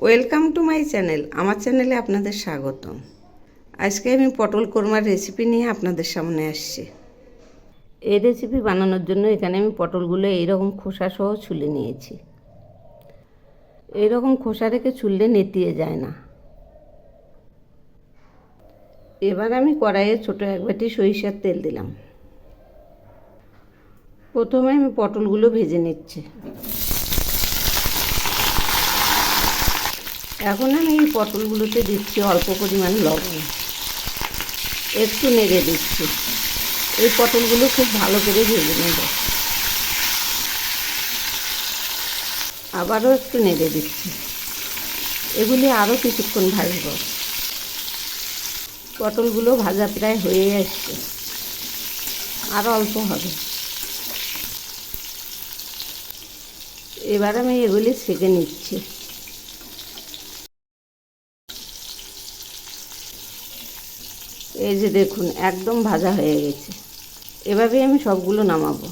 Welcome to my channel. আমার চ্যানেলে আপনাদের স্বাগতম। আজকে আমি পটল কোরমার রেসিপি নিয়ে আপনাদের সামনে আসছি। এই রেসিপি বানানোর জন্য এখানে আমি পটলগুলো এইরকম খোসা সহ ছুলে নিয়েছি। এইরকম খোসা রেখে ছুললে নেতিয়ে যায় না। এবার আমি কড়াইয়ে ছোটো এক বাটি সরিষার তেল দিলাম। প্রথমে আমি পটলগুলো ভেজে নিচ্ছি। এখন আমি এই পটলগুলোতে দিচ্ছি অল্প পরিমাণ লবণ, একটু নেড়ে দিচ্ছি। এই পটলগুলো খুব ভালো করে ভেজে নেব। আবারও একটু নেড়ে দিচ্ছি। এগুলি আরও কিছুক্ষণ ভাজব। পটলগুলো ভাজা প্রায় হয়ে আসছে, আরও অল্প হবে। এবার আমি এগুলি সেঁকে নিচ্ছি। এই যে দেখুন, একদম ভাজা হয়ে গেছে। এভাবেই আমি সবগুলো নামাবো।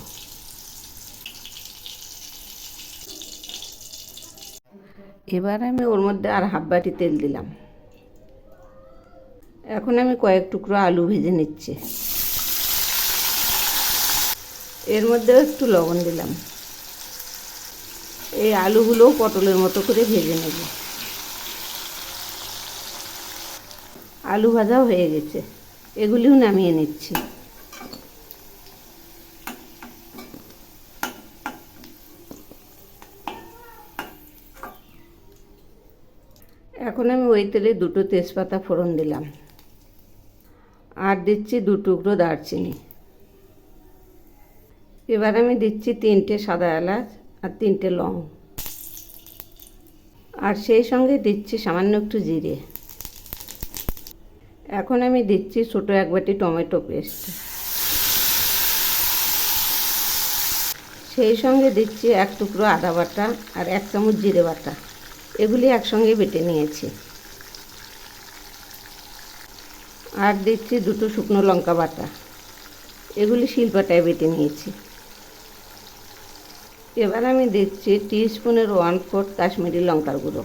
এবার আমি ওর মধ্যে আর হাফ বাটি তেল দিলাম। এখন আমি কয়েক টুকরো আলু ভেজে নিচ্ছি। এর মধ্যেও একটু লবণ দিলাম। এই আলুগুলোও পটলের মতো করে ভেজে নেব। আলু ভাজাও হয়ে গেছে, এগুলিও নামিয়ে নিচ্ছি। এখন আমি ওই তেলে দুটো তেজপাতা ফোড়ন দিলাম, আর দিচ্ছি 2 টুকরো দারচিনি। এবার আমি দিচ্ছি 3টে সাদা এলাচ আর 3টে লং, আর সেই সঙ্গে দিচ্ছি সামান্য একটু জিরে। এখন আমি দিচ্ছি ছোটো এক বাটি টমেটো পেস্ট। সেই সঙ্গে দিচ্ছি 1 টুকরো আদা বাটা আর 1 চামচ জিরে বাটা। এগুলি একসঙ্গে বেটে নিয়েছি। আর দিচ্ছি 2টো শুকনো লঙ্কা বাটা। এগুলি শিলপাটায় বেটে নিয়েছি। এবার আমি দিচ্ছি টিস্পুনের 1/4 কাশ্মীরি লঙ্কার গুঁড়ো,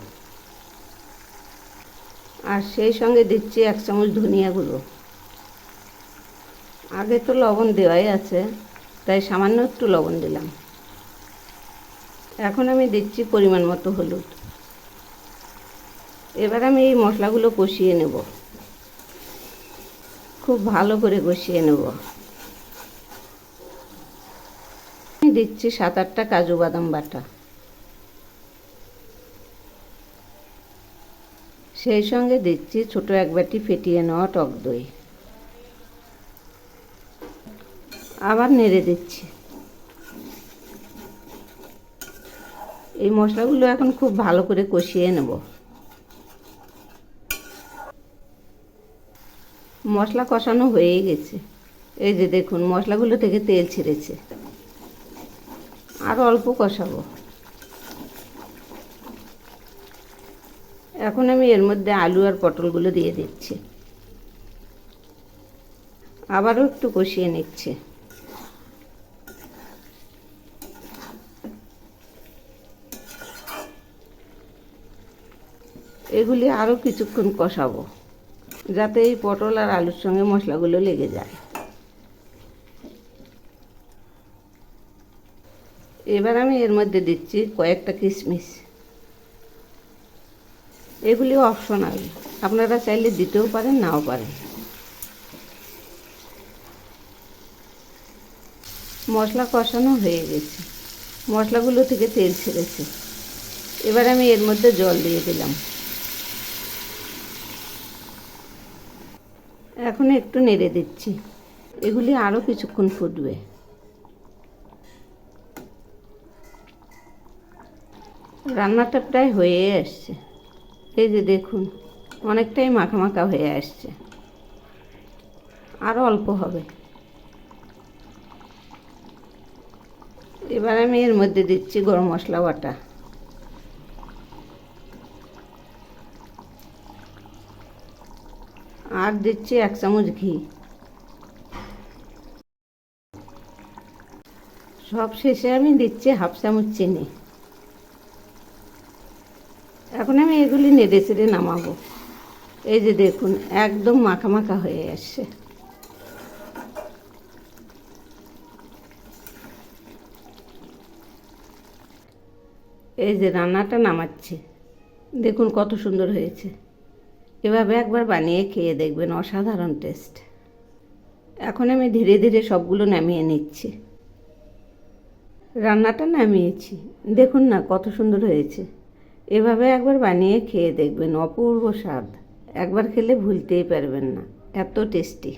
আর সেই সঙ্গে দিচ্ছি 1 চামচ ধনিয়া গুঁড়ো। আগে তো লবণ দেওয়াই আছে, তাই সামান্য একটু লবণ দিলাম। এখন আমি দিচ্ছি পরিমাণ মতো হলুদ। এবার আমি এই মশলাগুলো কষিয়ে নেব, খুব ভালো করে কষিয়ে নেব। আমি দিচ্ছি 7-8টা কাজু বাদাম বাটা। সেই সঙ্গে দিচ্ছি ছোটো এক বাটি ফেটিয়ে নেওয়া টক দই। আবার নেড়ে দিচ্ছি। এই মশলাগুলো এখন খুব ভালো করে কষিয়ে নেব। মশলা কষানো হয়েই গেছে। এই যে দেখুন, মশলাগুলো থেকে তেল ছেড়েছে। আরও অল্প কষাবো। এখন আমি এর মধ্যে আলু আর পটলগুলো দিয়ে দিচ্ছি। আবারও একটু কষিয়ে নিচ্ছি। এগুলি আরও কিছুক্ষণ কষাবো, যাতে এই পটল আর আলুর সঙ্গে মশলাগুলো লেগে যায়। এবার আমি এর মধ্যে দিচ্ছি কয়েকটা কিশমিশ। এগুলি অপশনাল, আপনারা চাইলে দিতেও পারেন, নাও পারেন। মশলা কষানো হয়ে গেছে, মশলাগুলো থেকে তেল ছেড়েছে। এবার আমি এর মধ্যে জল দিয়ে দিলাম। এখন একটু নেড়ে দিচ্ছি। এগুলি আরও কিছুক্ষণ ফুটবে। রান্নাটা প্রায় হয়ে আসছে। এই যে দেখুন, অনেকটাই মাখা মাখা হয়ে আসছে, আরও অল্প হবে। এবার আমি এর মধ্যে দিচ্ছি গরম মশলা বাটা, আর দিচ্ছি 1 চামচ ঘি। সব শেষে আমি দিচ্ছি হাফ চামচ চিনি। এখন আমি আমি এগুলি নেড়ে চেড়ে নামাবো। এই যে দেখুন একদম মাখা মাখা হয়ে আসছে। এই যে রান্নাটা নামাচ্ছি, দেখুন কত সুন্দর হয়েছে। এভাবে একবার বানিয়ে খেয়ে দেখবেন, অসাধারণ টেস্ট। এখন আমি ধীরে ধীরে সবগুলো নামিয়ে নিচ্ছি। রান্নাটা নামিয়েছি, দেখুন না কত সুন্দর হয়েছে। এভাবে একবার বানিয়ে খেয়ে দেখবেন, অপূর্ব স্বাদ। একবার খেলে ভুলতেই পারবেন না, এত টেস্টি।